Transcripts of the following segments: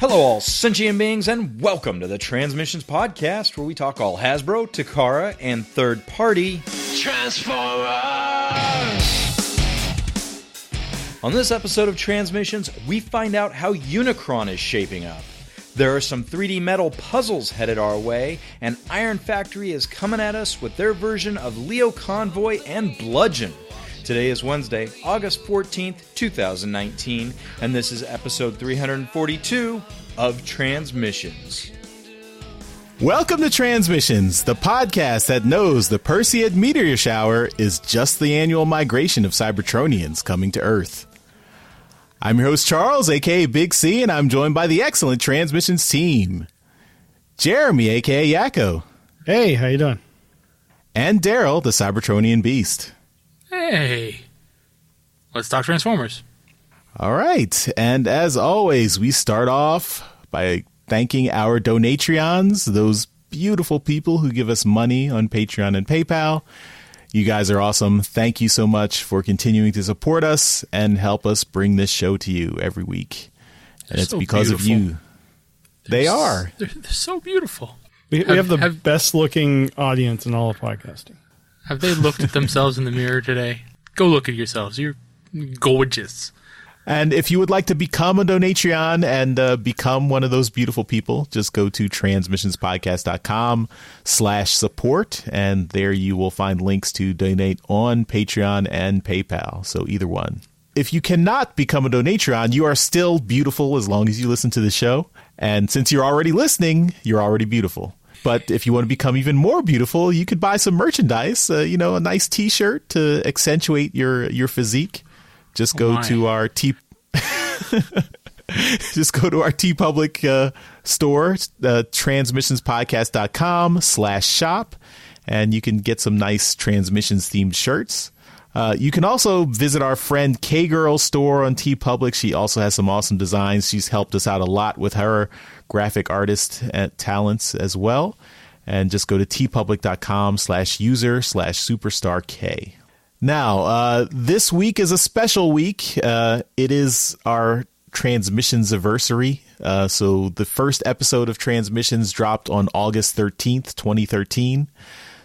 Hello all sentient beings and welcome to the Transmissions Podcast, where we talk all Hasbro, Takara, and third-party Transformers! On this episode of Transmissions, we find out how Unicron is shaping up. There are some 3D metal puzzles headed our way, and Iron Factory is coming at us with their version of Leo Convoy and Bludgeon. Today is Wednesday, August 14th, 2019, and this is episode 342 of Transmissions. Welcome to Transmissions, the podcast that knows the Perseid meteor shower is just the annual migration of Cybertronians coming to Earth. I'm your host Charles, aka Big C, and I'm joined by the excellent Transmissions team. Jeremy, aka Yakko. Hey, how you doing? And Daryl, the Cybertronian Beast. Hey, let's talk Transformers. All right, and as always, we start off by thanking our Donatreons, those beautiful people who give us money on Patreon and PayPal. You guys are awesome. Thank you so much for continuing to support us and help us bring this show to you every week. And it's so because beautiful. Of you. They are. They're so beautiful. We have the best looking audience in all of podcasting. Have they looked at themselves in the mirror today? Go look at yourselves. You're gorgeous. And if you would like to become a Donatreon and become one of those beautiful people, just go to transmissionspodcast.com/support, and there you will find links to donate on Patreon and PayPal. So either one. If you cannot become a Donatreon, you are still beautiful as long as you listen to the show. And since you're already listening, you're already beautiful. But if you want to become even more beautiful, you could buy some merchandise, a nice T-shirt to accentuate your physique. Just go to our TeePublic store, transmissionspodcast.com/shop, and you can get some nice Transmissions themed shirts. You can also visit our friend K-Girl's store on TeePublic. She also has some awesome designs. She's helped us out a lot with her graphic artist talents as well. And just go to teepublic.com/user/superstark. Now, this week is a special week. It is our Transmissions anniversary. So the first episode of Transmissions dropped on August 13th, 2013.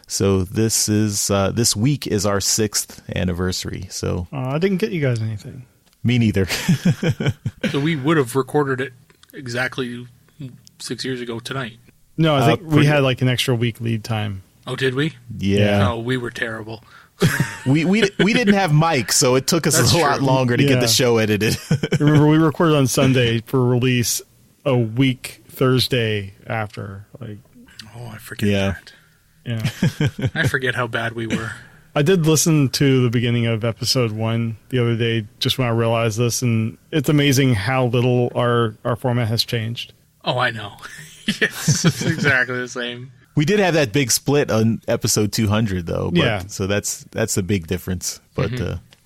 So this week is our 6th anniversary. So I didn't get you guys anything. Me neither. So we would have recorded it exactly 6 years ago tonight. No, I think we had like an extra week lead time. Oh, did we? Yeah. Oh, we were terrible. we didn't have mics, so it took us a lot longer to get the show edited. Remember, we recorded on Sunday for release a week Thursday after. I forget that. Yeah. I forget how bad we were. I did listen to the beginning of episode 1 the other day, just when I realized this, and it's amazing how little our format has changed. Oh, I know. Yes, it's exactly the same. We did have that big split on episode 200, though. But, yeah. So that's a big difference. But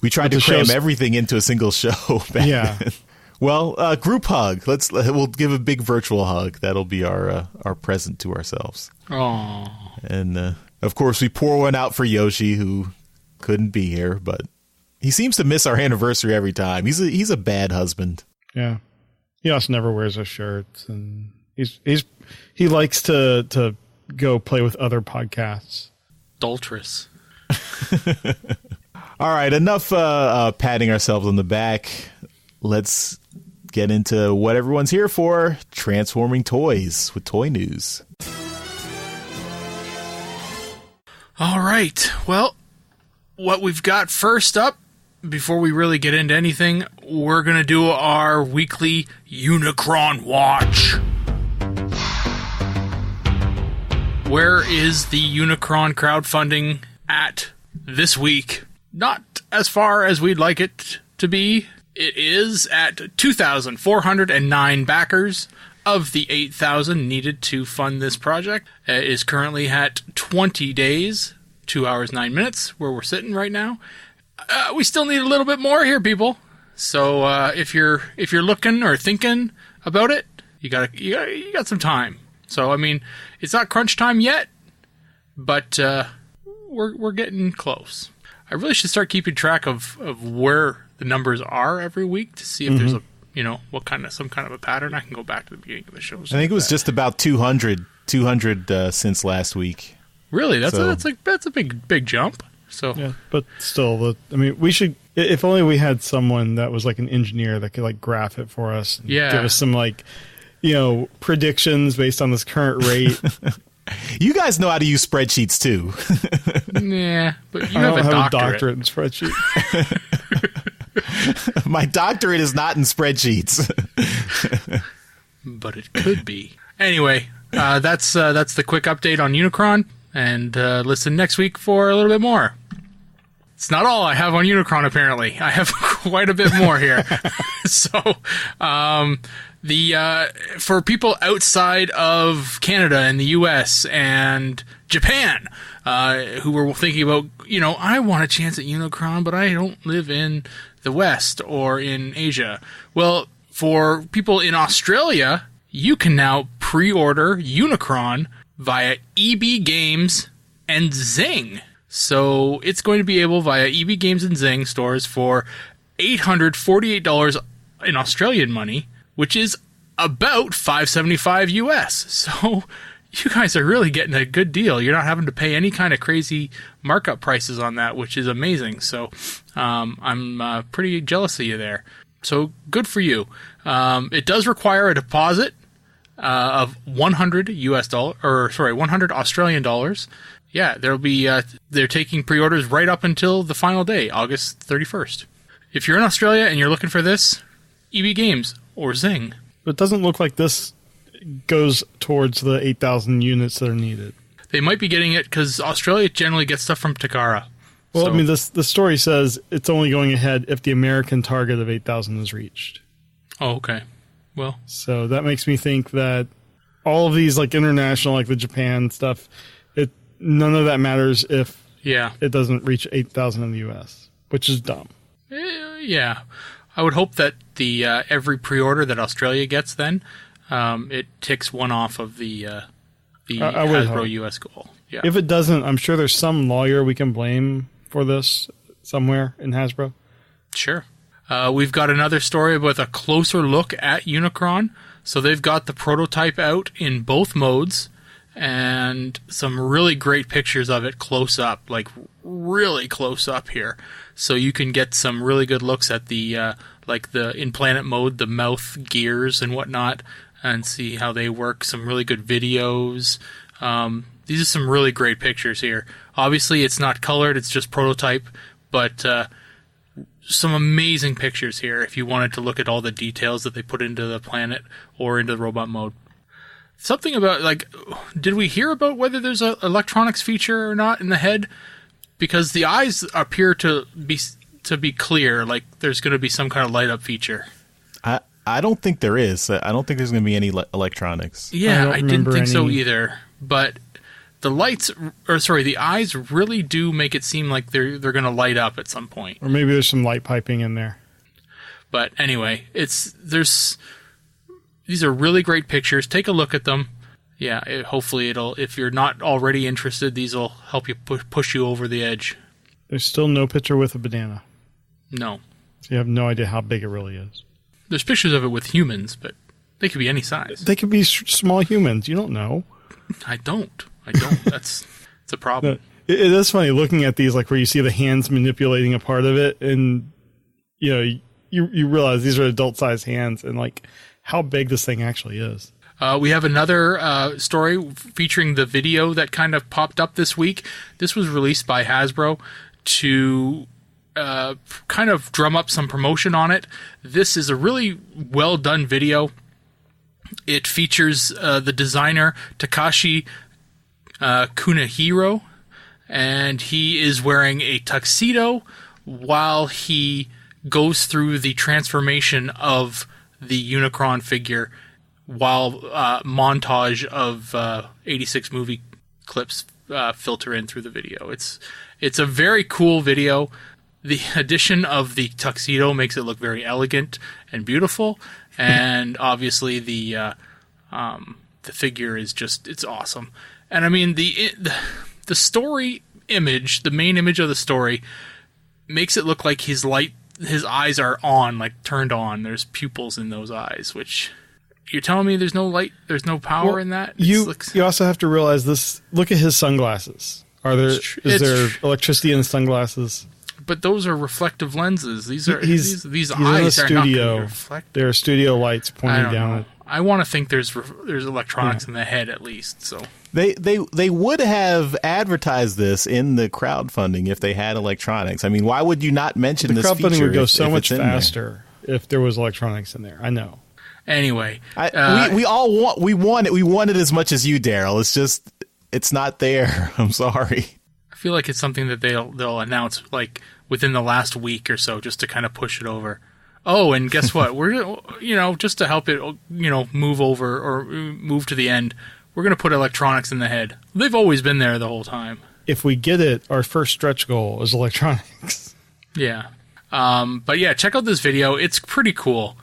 we tried to cram everything into a single show back then. Well, group hug. We'll give a big virtual hug. That'll be our present to ourselves. Aww. And of course, we pour one out for Yoshi, who couldn't be here, but he seems to miss our anniversary every time. He's a bad husband. Yeah, he also never wears our shirts, and he likes to go play with other podcasts. Adulterous. All right, enough patting ourselves on the back. Let's get into what everyone's here for: transforming toys with toy news. All right. Well, what we've got first up, before we really get into anything, we're going to do our weekly Unicron Watch. Where is the Unicron crowdfunding at this week? Not as far as we'd like it to be. It is at 2,409 backers. Of the 8,000 needed to fund this project. It is currently at 20 days, 2 hours, 9 minutes, where we're sitting right now. We still need a little bit more here, people. So if you're looking or thinking about it, you got some time. So I mean, it's not crunch time yet, but we're getting close. I really should start keeping track of where the numbers are every week to see if there's some kind of a pattern, I can go back to the beginning of the show. I think it was just about 200 since last week. Really? That's a big jump. So yeah, but still, we should. If only we had someone that was like an engineer that could like graph it for us. And give us some predictions based on this current rate. You guys know how to use spreadsheets too. Yeah, but you I don't have a doctorate in spreadsheets. My doctorate is not in spreadsheets. But it could be. Anyway, that's the quick update on Unicron, and listen next week for a little bit more. It's not all I have on Unicron, apparently. I have quite a bit more here. So, for people outside of Canada and the US and Japan, who were thinking about, I want a chance at Unicron, but I don't live in the West or in Asia. Well, for people in Australia, you can now pre-order Unicron via EB Games and Zing. So it's going to be able via EB Games and Zing stores for $848 in Australian money, which is about $575 US. So you guys are really getting a good deal. You're not having to pay any kind of crazy markup prices on that, which is amazing. So I'm pretty jealous of you there. So good for you. It does require a deposit of $100 Australian dollars. Yeah, there'll be they're taking pre-orders right up until the final day, August 31st. If you're in Australia and you're looking for this, EB Games or Zing. But it doesn't look like this goes towards the 8,000 units that are needed. They might be getting it because Australia generally gets stuff from Takara. Well, so. The story says it's only going ahead if the American target of 8,000 is reached. Oh, okay. Well, so that makes me think that all of these international, like the Japan stuff, none of that matters if it doesn't reach 8,000 in the U.S., which is dumb. Yeah. I would hope that the every pre-order that Australia gets then, it ticks one off of the Hasbro U.S. goal. Yeah. If it doesn't, I'm sure there's some lawyer we can blame for this somewhere in Hasbro. Sure. We've got another story with a closer look at Unicron. So they've got the prototype out in both modes and some really great pictures of it close up, like really close up here. So you can get some really good looks at the in planet mode, the mouth gears and whatnot, and see how they work. Some really good videos. These are some really great pictures here. Obviously, it's not colored; it's just prototype, but some amazing pictures here. If you wanted to look at all the details that they put into the planet or into the robot mode. Something about did we hear about whether there's an electronics feature or not in the head? Because the eyes appear to be clear, like there's going to be some kind of light up feature. I don't think there is. I don't think there's going to be any electronics. Yeah, I didn't think so either. But the eyes really do make it seem like they're going to light up at some point. Or maybe there's some light piping in there. But anyway, these are really great pictures. Take a look at them. Yeah, hopefully if you're not already interested, these will help you push you over the edge. There's still no picture with a banana. No. So you have no idea how big it really is. There's pictures of it with humans, but they could be any size. They could be small humans. You don't know. I don't. It's a problem. It is funny looking at these, where you see the hands manipulating a part of it, and you realize these are adult-sized hands, and how big this thing actually is. We have another story featuring the video that kind of popped up this week. This was released by Hasbro to kind of drum up some promotion on it. This is a really well done video. It features the designer Takashi Kunihiro, and he is wearing a tuxedo while he goes through the transformation of the Unicron figure while montage of 86 movie clips filter in through the video. It's a very cool video. The addition of the tuxedo makes it look very elegant and beautiful, and obviously the figure is it's awesome. And I mean the story image, the main image of the story, makes it look like his light his eyes are on, like turned on. There's pupils in those eyes, which you're telling me there's no light, there's no power in that? You also have to realize this. Look at his sunglasses. Is there electricity in the sunglasses? But those are reflective lenses. These he's eyes in a studio. are not going to reflect. There are studio lights pointing down it. I want to think there's electronics in the head at least. So they would have advertised this in the crowdfunding if they had electronics. I mean, why would you not mention this feature? The crowdfunding would go so much faster if there was electronics in there. I know. Anyway, we wanted as much as you, Daryl. It's just it's not there. I'm sorry. I feel like it's something that they'll announce like within the last week or so, just to kind of push it over. Oh, and guess what? We're just to help it move over or move to the end. We're going to put electronics in the head. They've always been there the whole time. If we get it, our first stretch goal is electronics. Yeah. But yeah, check out this video. It's pretty cool.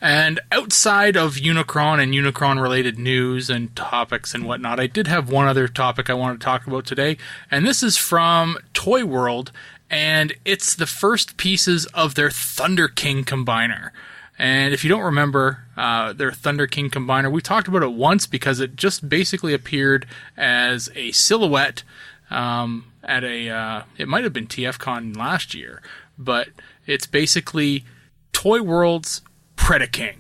And outside of Unicron and Unicron-related news and topics and whatnot, I did have one other topic I wanted to talk about today, and this is from Toy World, and it's the first pieces of their Thunder King Combiner. And if you don't remember their Thunder King Combiner, we talked about it once because it just basically appeared as a silhouette at it might have been TFCon last year, but it's basically Toy World's Predaking,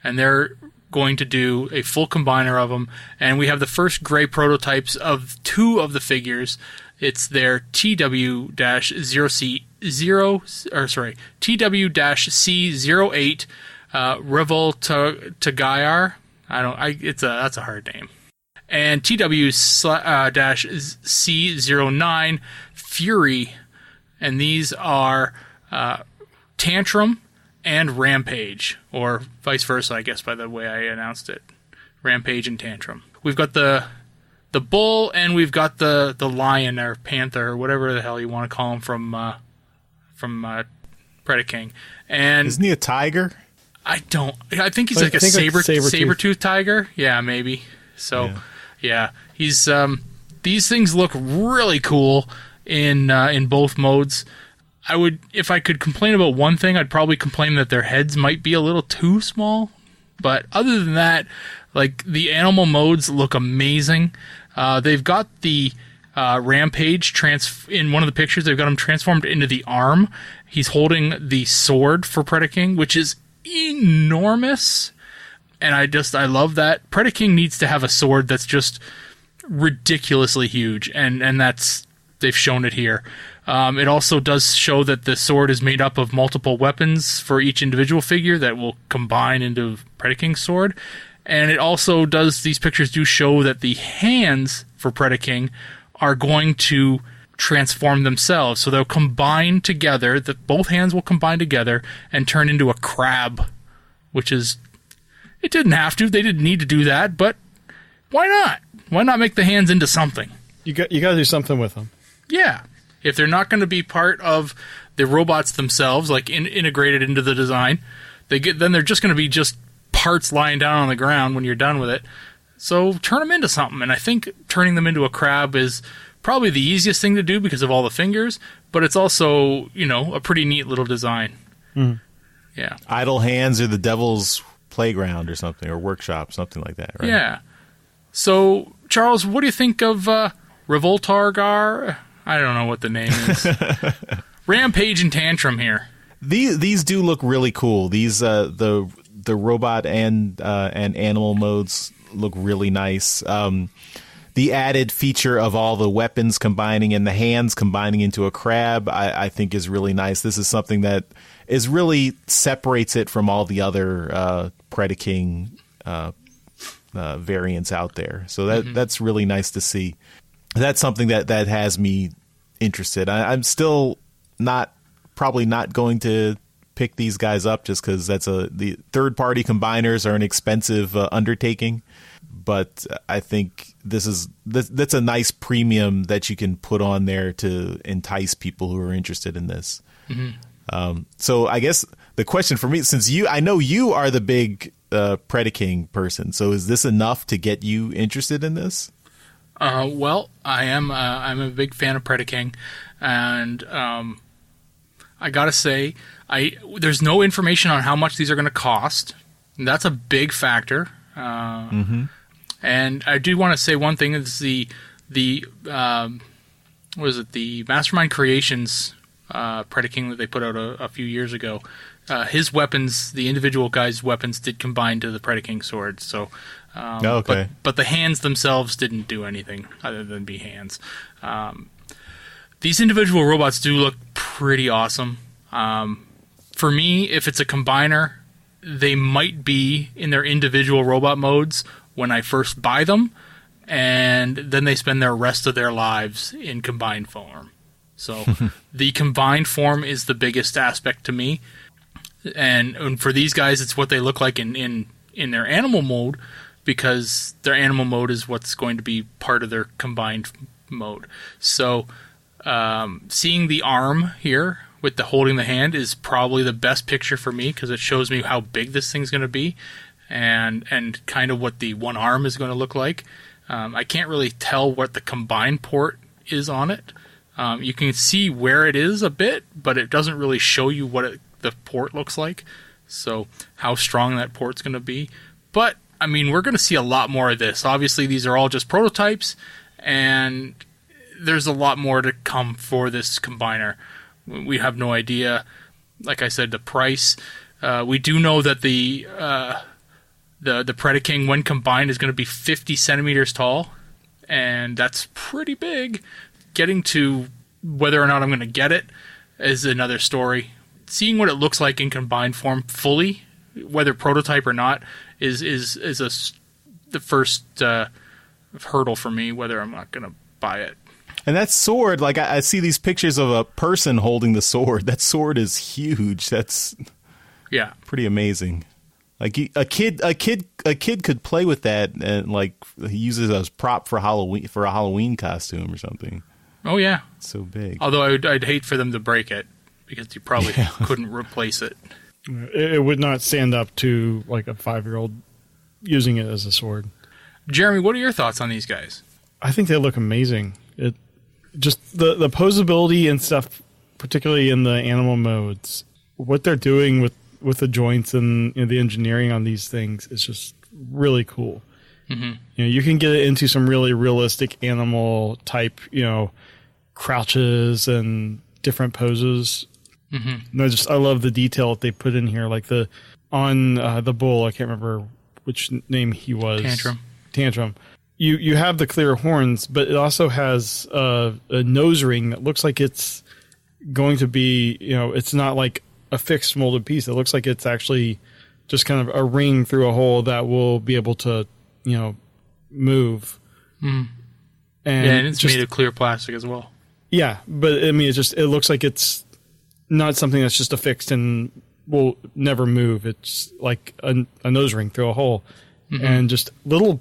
and they're going to do a full combiner of them, and we have the first gray prototypes of two of the figures. It's their TW-C08 Revoltagayar. That's a hard name. And TW-C09 Fury, and these are Tantrum and Rampage, or vice versa, I guess, by the way I announced it. Rampage and Tantrum. We've got the bull, and we've got the lion or panther or whatever the hell you want to call him from Predaking. And isn't he a tiger? I think he's like a saber-tooth tiger. Yeah, maybe. So yeah he's these things look really cool in both modes. If I could complain about one thing, I'd probably complain that their heads might be a little too small. But other than that, like, the animal modes look amazing. They've got the Rampage in one of the pictures. They've got him transformed into the arm. He's holding the sword for Predaking, which is enormous. And I love that. Predaking needs to have a sword that's just ridiculously huge, and they've shown it here. It also does show that the sword is made up of multiple weapons for each individual figure that will combine into Predaking's sword. And it also these pictures do show that the hands for Predaking are going to transform themselves. So they'll combine together, both hands will combine together and turn into a crab, which is, it didn't have to, they didn't need to do that, but why not? Why not make the hands into something? You got to do something with them. Yeah. If they're not going to be part of the robots themselves, like integrated into the design, then they're just going to be just parts lying down on the ground when you're done with it. So turn them into something. And I think turning them into a crab is probably the easiest thing to do because of all the fingers, but it's also, a pretty neat little design. Mm. Yeah. Idle Hands or the Devil's Playground or something, or Workshop, something like that, right? Yeah. So, Charles, what do you think of Revoltargar? I don't know what the name is. Rampage and Tantrum here. These do look really cool. These the robot and animal modes look really nice. The added feature of all the weapons combining and the hands combining into a crab, I think is really nice. This is something that is really separates it from all the other Predaking variants out there. So that's really nice to see. That's something that has me interested. I'm still probably not going to pick these guys up just because the third-party combiners are an expensive undertaking. But I think that's a nice premium that you can put on there to entice people who are interested in this. Mm-hmm. So I guess the question for me, since I know you are the big Predaking person, so is this enough to get you interested in this? Well, I am. I'm a big fan of Predaking, and I I gotta say, there's no information on how much these are going to cost. And that's a big factor. And I do want to say one thing is the Mastermind Creations Predaking that they put out a few years ago. His weapons, the individual guy's weapons, did combine to the Predaking sword. So, okay. But the hands themselves didn't do anything other than be hands. These individual robots do look pretty awesome. For me, if it's a combiner, they might be in their individual robot modes when I first buy them, and then they spend the rest of their lives in combined form. So the combined form is the biggest aspect to me. And for these guys, it's what they look like in their animal mode, because their animal mode is what's going to be part of their combined mode. So seeing the arm here with the holding the hand is probably the best picture for me, because it shows me how big this thing's going to be and kind of what the one arm is going to look like. I can't really tell what the combined port is on it. You can see where it is a bit, but it doesn't really show you what the port looks like, so how strong that port's going to be. But, I mean, we're going to see a lot more of this. Obviously, these are all just prototypes, and there's a lot more to come for this combiner. We have no idea, like I said, the price. We do know that the Predaking, when combined, is going to be 50 centimeters tall, and that's pretty big. Getting to whether or not I'm going to get it is another story. Seeing what it looks like in combined form fully, whether prototype or not, is the first hurdle for me, whether I'm not going to buy it. And that sword, like I see these pictures of a person holding the sword. That sword is huge. That's pretty amazing. Like a kid could play with that and like he uses it as prop for Halloween, for a Halloween costume or something. Oh yeah, it's so big. Although I'd hate for them to break it, because you probably couldn't replace it. It would not stand up to like a 5-year-old using it as a sword. Jeremy, what are your thoughts on these guys? I think they look amazing. It just the posability and stuff, particularly in the animal modes. What they're doing with the joints and the engineering on these things is just really cool. Mm-hmm. You can get it into some really realistic animal type, crouches and different poses. Mm-hmm. I love the detail that they put in here, like on the bull. I can't remember which name he was. Tantrum. You have the clear horns, but it also has a nose ring that looks like it's going to be, it's not like a fixed molded piece. It looks like it's actually just kind of a ring through a hole that will be able to, move. Mm. And it's made of clear plastic as well. Yeah, but I mean, it looks like it's not something that's just affixed and will never move. It's like a nose ring through a hole. Mm-hmm. And just little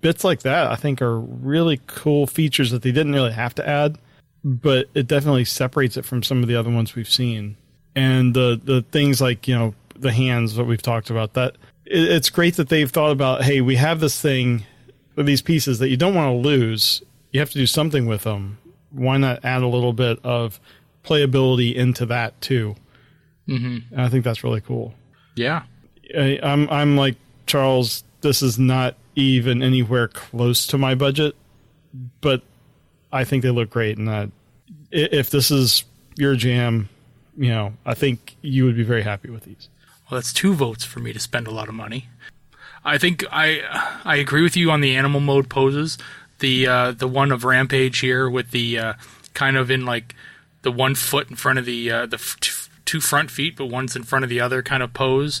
bits like that, I think, are really cool features that they didn't really have to add, but it definitely separates it from some of the other ones we've seen. And the things like, the hands that we've talked about, that it's great that they've thought about, hey, we have this thing, these pieces that you don't want to lose. You have to do something with them. Why not add a little bit of playability into that too? Mm-hmm. And I think that's really cool. Yeah. I'm like Charles, this is not even anywhere close to my budget, but I think they look great. And if this is your jam, I think you would be very happy with these. Well, that's 2 votes for me to spend a lot of money. I think I agree with you on the animal mode poses. The one of Rampage here with the kind of in like the 1 foot in front of the 2 front feet, but one's in front of the other kind of pose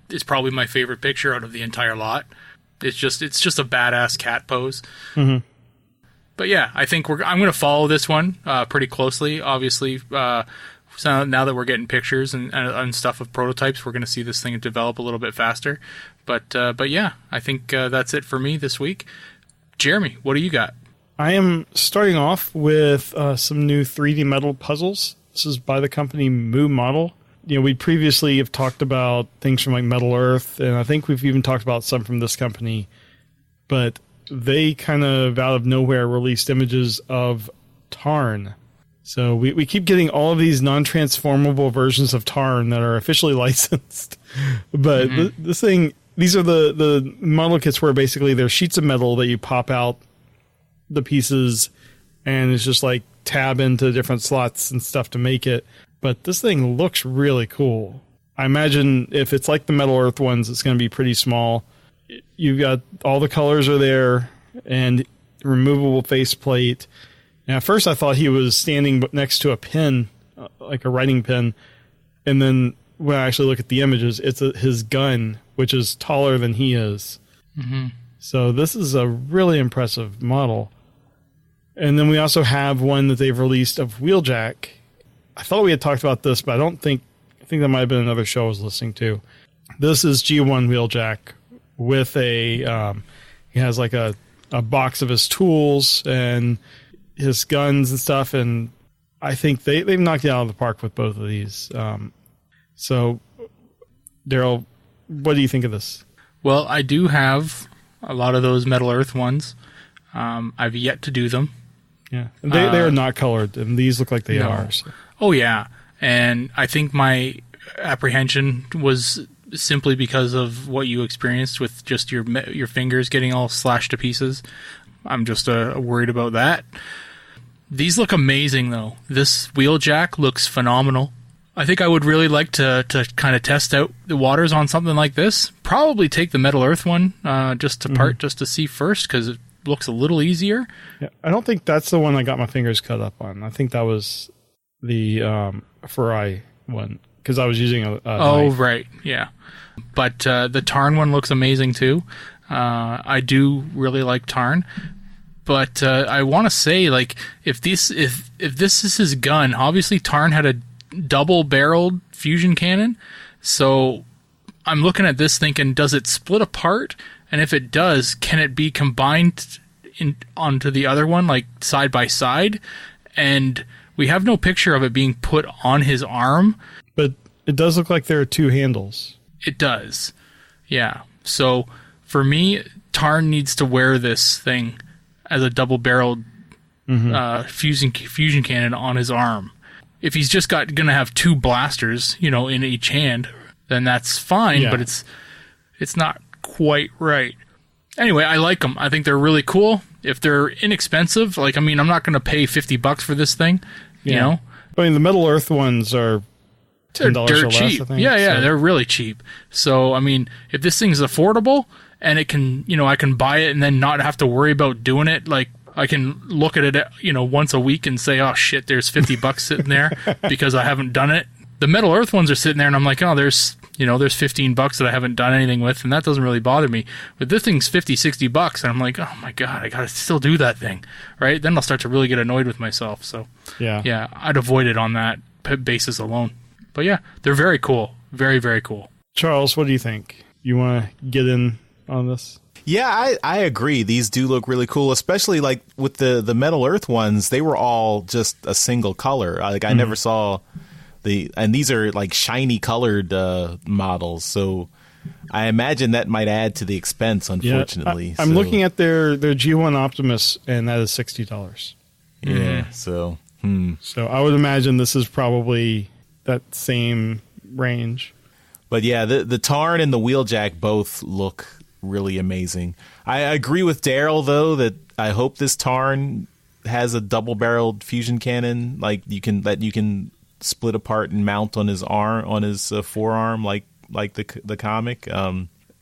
is probably my favorite picture out of the entire lot. It's just a badass cat pose. Mm-hmm. But yeah, I think I'm going to follow this one pretty closely. Obviously, so now that we're getting pictures and stuff of prototypes, we're going to see this thing develop a little bit faster. But yeah, I think that's it for me this week. Jeremy, what do you got? I am starting off with some new 3D metal puzzles. This is by the company Moo Model. We previously have talked about things from like Metal Earth, and I think we've even talked about some from this company. But they kind of out of nowhere released images of Tarn. So we keep getting all of these non-transformable versions of Tarn that are officially licensed. But this thing, these are the model kits where basically they're sheets of metal that you pop out the pieces, and it's just like tab into different slots and stuff to make it. But this thing looks really cool. I imagine if it's like the Metal Earth ones, it's going to be pretty small. You've got all the colors are there and removable faceplate. And at first I thought he was standing next to a pen, like a writing pen. And then when I actually look at the images, it's his gun, which is taller than he is. Mm-hmm. So this is a really impressive model. And then we also have one that they've released of Wheeljack. I thought we had talked about this, but I think that might have been another show I was listening to. This is G1 Wheeljack with he has like a box of his tools and his guns and stuff, and I think they've knocked it out of the park with both of these. So, Daryl, what do you think of this? Well, I do have a lot of those Metal Earth ones. I've yet to do them. Yeah, and they are not colored, and these look like they are. So. Oh, yeah, and I think my apprehension was simply because of what you experienced with just your fingers getting all slashed to pieces. I'm just worried about that. These look amazing, though. This Wheeljack looks phenomenal. I think I would really like to kind of test out the waters on something like this. Probably take the Metal Earth one just to see first, because it looks a little easier. Yeah, I don't think that's the one I got my fingers cut up on. I think that was the Farai one, because I was using a knife. Right, yeah. But the Tarn one looks amazing too. I do really like Tarn. But I want to say, like, if this is his gun, obviously Tarn had a double-barreled fusion cannon. So I'm looking at this thinking, does it split apart? And if it does, can it be combined onto the other one, like side by side? And we have no picture of it being put on his arm. But it does look like there are two handles. It does. Yeah. So for me, Tarn needs to wear this thing as a double-barreled fusion cannon on his arm. If he's just going to have two blasters, in each hand, then that's fine. Yeah. But it's not quite right. Anyway, I like them. I think they're really cool. If they're inexpensive, I'm not going to pay $50 for this thing. You know. I mean, the Metal Earth ones are $10 or less, cheap. I think. Yeah, they're really cheap. So, I mean, if this thing's affordable and it can, I can buy it and then not have to worry about doing it, like, I can look at it, once a week and say, oh shit, there's $50 sitting there because I haven't done it. The Metal Earth ones are sitting there and I'm like, oh, there's $15 that I haven't done anything with, and that doesn't really bother me. But this thing's $50-$60 and I'm like, oh my God, I gotta still do that thing, right? Then I'll start to really get annoyed with myself. So yeah, I'd avoid it on that basis alone. But yeah, they're very cool. Very, very cool. Charles, what do you think? You want to get in on this? Yeah, I agree. These do look really cool, especially like with the Metal Earth ones. They were all just a single color. Like I never saw and these are like shiny colored models. So I imagine that might add to the expense, unfortunately. Yeah, I'm looking at their G1 Optimus, and that is $60. Yeah, so So I would imagine this is probably that same range. But yeah, the Tarn and the Wheeljack both look really amazing. I agree with Daryl, though, that I hope this Tarn has a double-barreled fusion cannon, like you can split apart and mount on his arm, on his forearm, like the comic.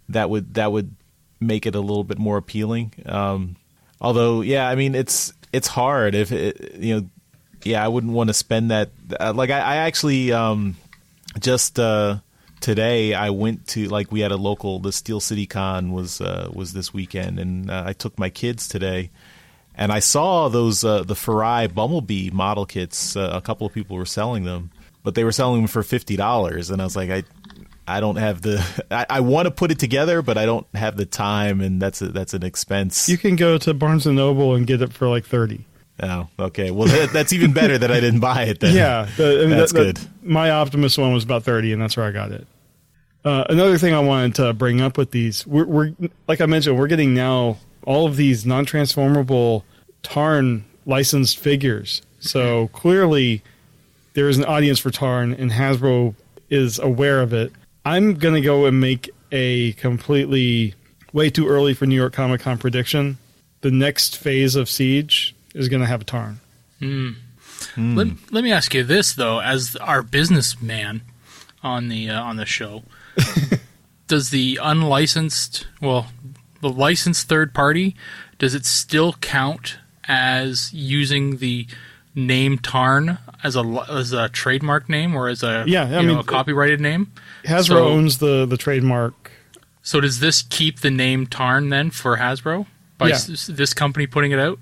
That would make it a little bit more appealing. Although, yeah, I mean, it's hard if I wouldn't want to spend that. I actually just. Today I went to, we had the Steel City Con was this weekend, and I took my kids today, and I saw those the Farai Bumblebee model kits. A couple of people were selling them, but they were selling them for $50, and I was like, I don't have I want to put it together, but I don't have the time, and that's an expense. You can go to Barnes & Noble and get it for like $30. Oh, okay. Well, that's even better that I didn't buy it then. Yeah, that's good. My Optimus one was about $30, and that's where I got it. Another thing I wanted to bring up with these, we're like I mentioned, we're getting now all of these non-transformable Tarn licensed figures. So clearly there is an audience for Tarn, and Hasbro is aware of it. I'm going to go and make a completely way too early for New York Comic Con prediction. The next phase of Siege is going to have a Tarn. Let me ask you this, though, as our businessman on the show. Does the unlicensed, the licensed third party, does it still count as using the name Tarn as a trademark name or as a a copyrighted name? Hasbro owns the trademark. So does this keep the name Tarn then for Hasbro by this company putting it out?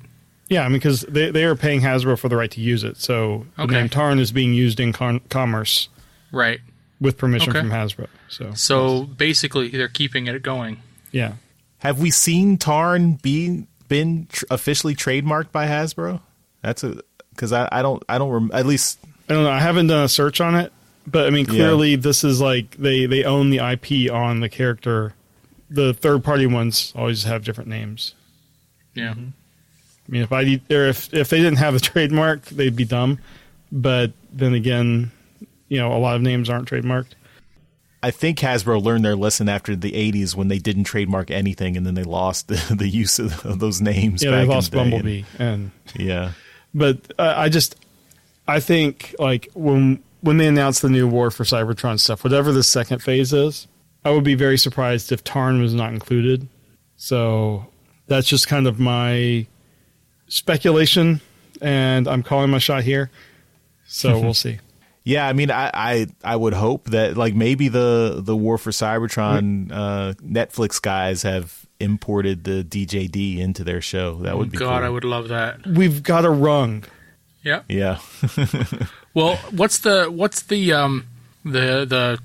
Yeah, I mean, because they are paying Hasbro for the right to use it. So the name Tarn is being used in commerce. Right. With permission from Hasbro. So basically, they're keeping it going. Yeah. Have we seen Tarn been officially trademarked by Hasbro? That's because I don't at least I don't know. I haven't done a search on it, but I mean, clearly this is like they own the IP on the character. The third party ones always have different names. Yeah. I mean, if they didn't have the trademark, they'd be dumb. But then again, a lot of names aren't trademarked. I think Hasbro learned their lesson after the 80s when they didn't trademark anything, and then they lost the use of those names. Yeah, back they lost in the day. Bumblebee. But I think like when they announced the new War for Cybertron stuff, whatever the second phase is, I would be very surprised if Tarn was not included. So that's just kind of my speculation, and I'm calling my shot here. So we'll see. Yeah, I mean, I would hope that like maybe the War for Cybertron Netflix guys have imported the DJD into their show. That would be cool. I would love that. We've got a rung. Yeah. Yeah. Well, what's the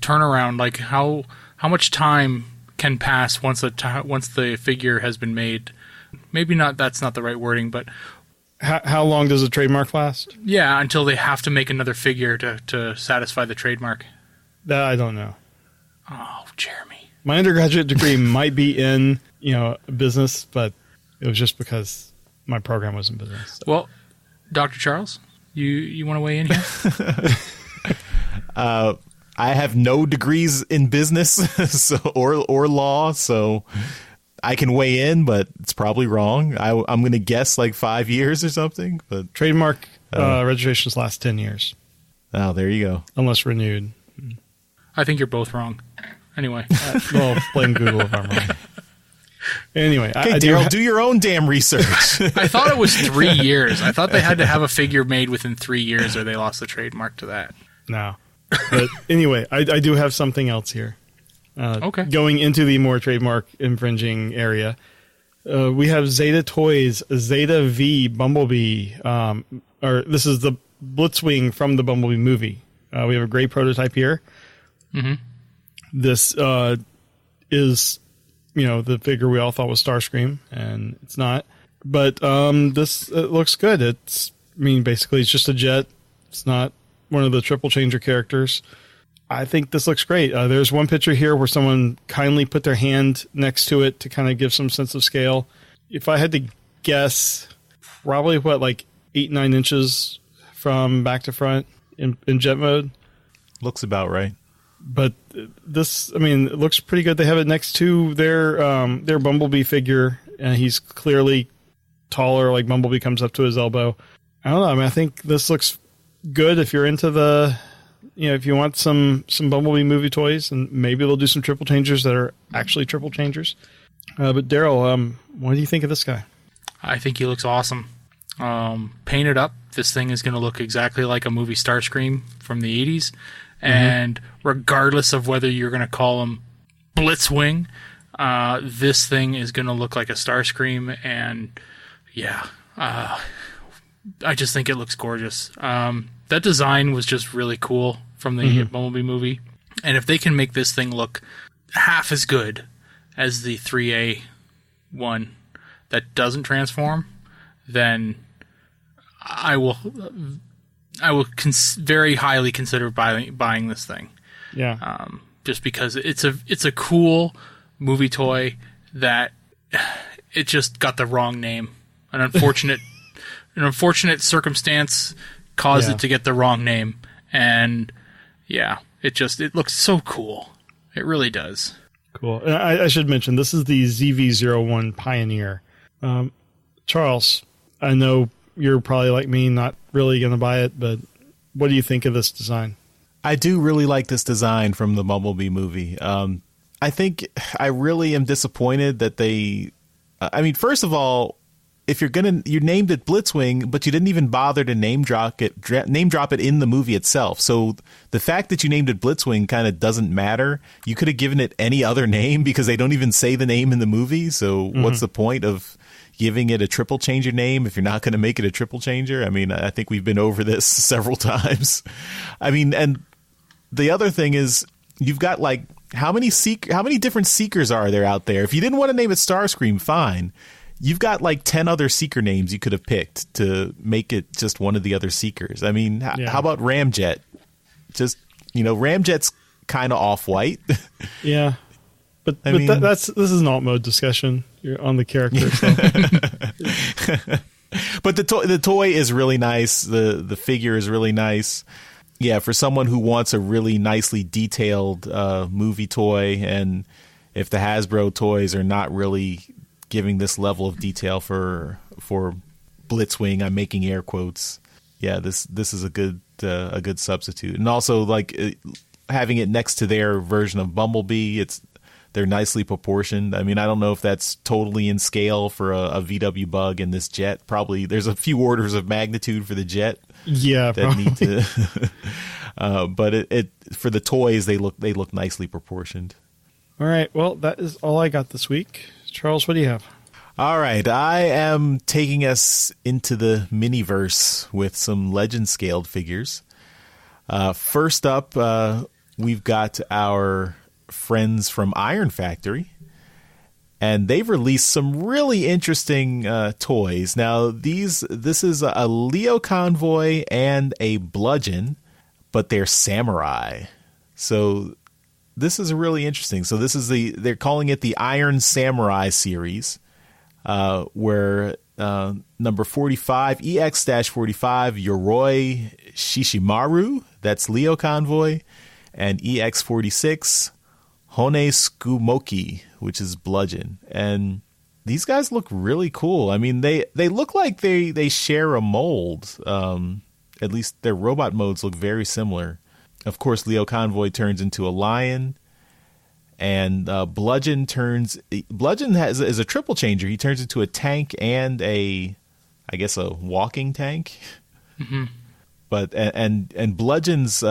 turnaround? Like how much time can pass once the figure has been made? Maybe not. That's not the right wording, but. How long does a trademark last? Yeah, until they have to make another figure to satisfy the trademark. That I don't know. Oh, Jeremy. My undergraduate degree might be in, business, but it was just because my program was in business. So. Well, Dr. Charles, you want to weigh in here? I have no degrees in business or law, so I can weigh in, but it's probably wrong. I'm going to guess like 5 years or something. But trademark registrations last 10 years. Oh, there you go. Unless renewed. I think you're both wrong. Anyway. Well, blame Google if I'm wrong. Anyway. Okay, Daryl, do your own damn research. I thought it was 3 years. I thought they had to have a figure made within 3 years or they lost the trademark to that. No. But anyway, I do have something else here. Going into the more trademark infringing area, we have Zeta Toys Zeta V Bumblebee, or this is the Blitzwing from the Bumblebee movie. We have a great prototype here. Mm-hmm. This is, the figure we all thought was Starscream, and it's not. But this looks good. Basically, it's just a jet. It's not one of the triple changer characters. I think this looks great. There's one picture here where someone kindly put their hand next to it to kind of give some sense of scale. If I had to guess, probably 8-9 inches from back to front in jet mode. Looks about right. But this, it looks pretty good. They have it next to their Bumblebee figure, and he's clearly taller. Like Bumblebee comes up to his elbow. I don't know. I think this looks good if you're into the. If you want some Bumblebee movie toys, and maybe they'll do some triple changers that are actually triple changers. But Daryl, what do you think of this guy? I think he looks awesome. Painted up, this thing is going to look exactly like a movie Starscream from the 80s. And regardless of whether you're going to call him Blitzwing, this thing is going to look like a Starscream. And I just think it looks gorgeous. That design was just really cool from the Bumblebee movie. And if they can make this thing look half as good as the 3A one that doesn't transform, then I will very highly consider buying this thing. Yeah. Just because it's a cool movie toy that it just got the wrong name. An unfortunate unfortunate circumstance caused Yeah. it to get the wrong name. And yeah, it looks so cool. It really does. Cool. And I should mention, this is the ZV-01 Pioneer. Charles, I know you're probably like me, not really going to buy it, but what do you think of this design? I do really like this design from the Bumblebee movie. I think I really am disappointed that they... I mean, first of all, if you named it Blitzwing, but you didn't even bother to name drop it in the movie itself. So the fact that you named it Blitzwing kind of doesn't matter. You could have given it any other name because they don't even say the name in the movie. So what's the point of giving it a triple changer name if you're not going to make it a triple changer? I mean, I think we've been over this several times. I mean, and the other thing is you've got like how many different Seekers are there out there? If you didn't want to name it Starscream, fine. You've got like 10 other Seeker names you could have picked to make it just one of the other Seekers. I mean, how about Ramjet? Just, Ramjet's kind of off-white. Yeah. But this is an alt mode discussion. You're on the character. So. But the toy is really nice. The figure is really nice. Yeah, for someone who wants a really nicely detailed movie toy, and if the Hasbro toys are not really giving this level of detail for Blitzwing, I'm making air quotes. Yeah, this is a good substitute, and also like having it next to their version of Bumblebee, they're nicely proportioned. I mean, I don't know if that's totally in scale for a VW Bug and this jet. Probably there's a few orders of magnitude for the jet. Yeah, that probably. need to. But it for the toys, they look nicely proportioned. All right. Well, that is all I got this week. Charles, what do you have? All right, I am taking us into the Miniverse with some Legend scaled figures. First up, we've got our friends from Iron Factory, and they've released some really interesting toys. Now, this is a Leo Convoy and a Bludgeon, but they're samurai. So this is really interesting. So they're calling it the Iron Samurai series, where number 45, EX-45, Yoroi Shishimaru, that's Leo Convoy, and EX-46, Hone Tsukumoki, which is Bludgeon. And these guys look really cool. I mean, they look like they share a mold. At least their robot modes look very similar. Of course, Leo Convoy turns into a lion, and Bludgeon is a triple changer. He turns into a tank and a walking tank. Mm-hmm. But and Bludgeon's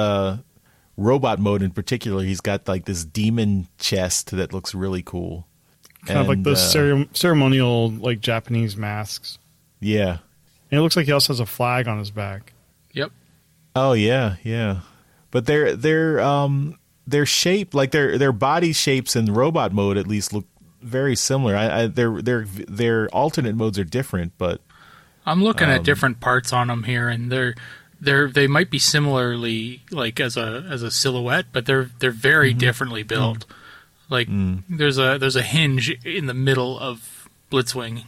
robot mode in particular, he's got like this demon chest that looks really cool. Kind of like those ceremonial like Japanese masks. Yeah. And it looks like he also has a flag on his back. Yep. Oh yeah. But their shape, like their body shapes in robot mode at least look very similar. Their alternate modes are different, but I'm looking at different parts on them here, and they might be similarly like as a silhouette, but they're very differently built. Like there's a hinge in the middle of Bludgeon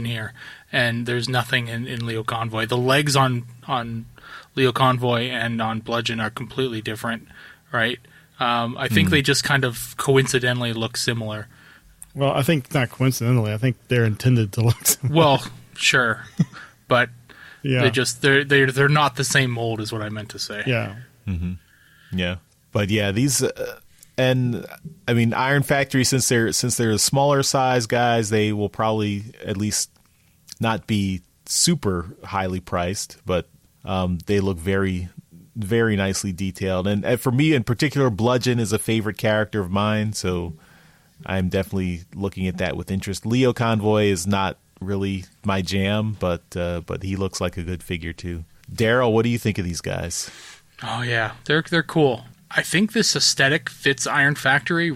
here, and there's nothing in Leo Convoy. The legs on Leo Convoy and on Bludgeon are completely different, right? I think they just kind of coincidentally look similar. Well, I think not coincidentally. I think they're intended to look similar. Well, sure, but yeah, they're not the same mold, is what I meant to say. Yeah, yeah. But yeah, these and I mean Iron Factory, since they're smaller size guys, they will probably at least not be super highly priced, but they look very, very nicely detailed. And for me in particular, Bludgeon is a favorite character of mine, so I'm definitely looking at that with interest. Leo Convoy is not really my jam, but he looks like a good figure too. Daryl, what do you think of these guys? Oh yeah, they're cool. I think this aesthetic fits Iron Factory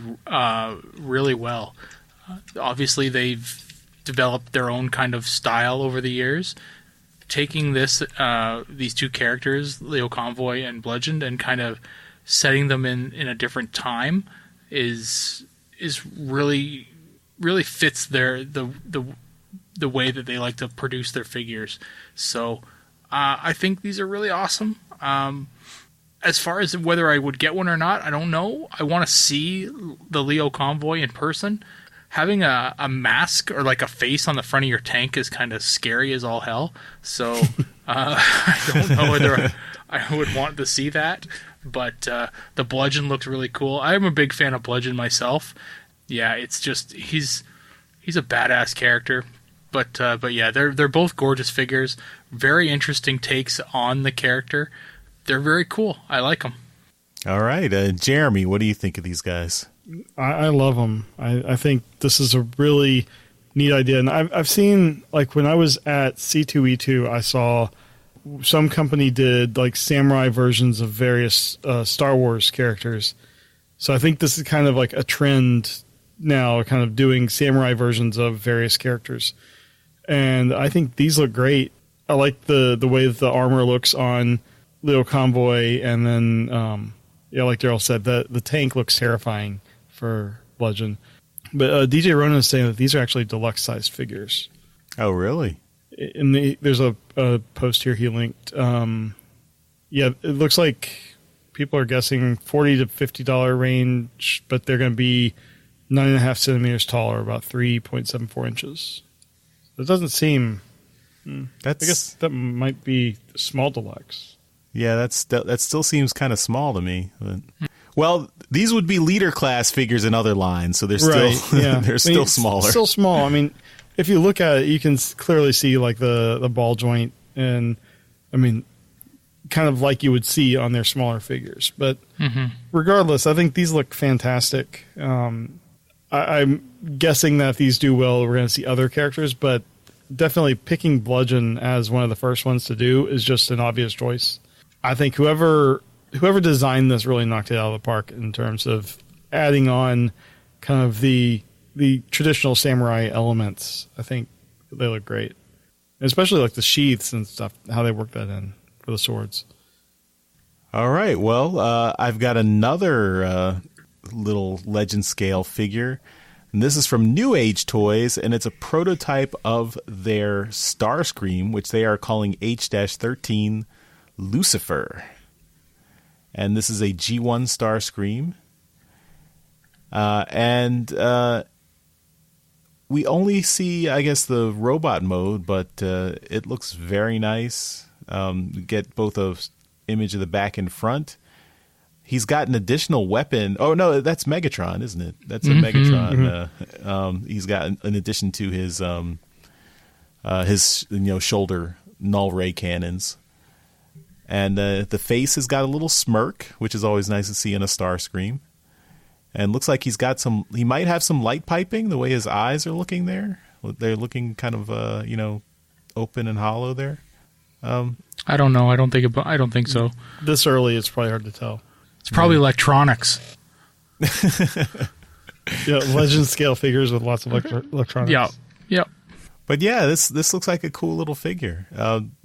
really well. Obviously, they've developed their own kind of style over the years. Taking these two characters, Leo Convoy and Bludgeon, and kind of setting them in a different time is really fits the the way that they like to produce their figures. So I think these are really awesome. As far as whether I would get one or not, I don't know. I want to see the Leo Convoy in person. Having a mask or like a face on the front of your tank is kind of scary as all hell. So I don't know whether I would want to see that. But the Bludgeon looked really cool. I'm a big fan of Bludgeon myself. Yeah, it's just he's a badass character. But yeah, they're both gorgeous figures. Very interesting takes on the character. They're very cool. I like them. All right. Jeremy, what do you think of these guys? I love them. I think this is a really neat idea. And I've seen, like, when I was at C2E2, I saw some company did, like, samurai versions of various Star Wars characters. So I think this is kind of like a trend now, kind of doing samurai versions of various characters. And I think these look great. I like the way that the armor looks on Leo Convoy, and then, like Daryl said, the tank looks terrifying for Bludgeon. But DJ Ronan is saying that these are actually deluxe-sized figures. Oh, really? There's a post here he linked. It looks like people are guessing $40 to $50 range, but they're going to be 9.5 centimeters tall, or about 3.74 inches. It doesn't seem... I guess that might be small deluxe. Yeah, that still seems kind of small to me. But, well, these would be leader class figures in other lines, so they're still they're still smaller. Still small. I mean, if you look at it, you can clearly see like the ball joint, and I mean, kind of like you would see on their smaller figures. But regardless, I think these look fantastic. I'm guessing that if these do well, we're going to see other characters, but definitely picking Bludgeon as one of the first ones to do is just an obvious choice. I think whoever designed this really knocked it out of the park in terms of adding on kind of the traditional samurai elements. I think they look great, especially like the sheaths and stuff, how they work that in for the swords. All right. Well, I've got another little legend scale figure. And this is from New Age Toys, and it's a prototype of their Starscream, which they are calling H-13 Lucifer. And this is a G1 Starscream. And we only see, I guess, the robot mode, but it looks very nice. We get both an image of the back and front. He's got an additional weapon. Oh, no, that's Megatron, isn't it? That's a Megatron. He's got, in addition to his shoulder null ray cannons. And the face has got a little smirk, which is always nice to see in a Starscream. And looks like he might have some light piping, the way his eyes are looking there. They're looking kind of, open and hollow there. I don't know. I don't think so. This early, it's probably hard to tell. It's probably electronics. Yeah, legend scale figures with lots of electronics. Yeah. But yeah, this looks like a cool little figure.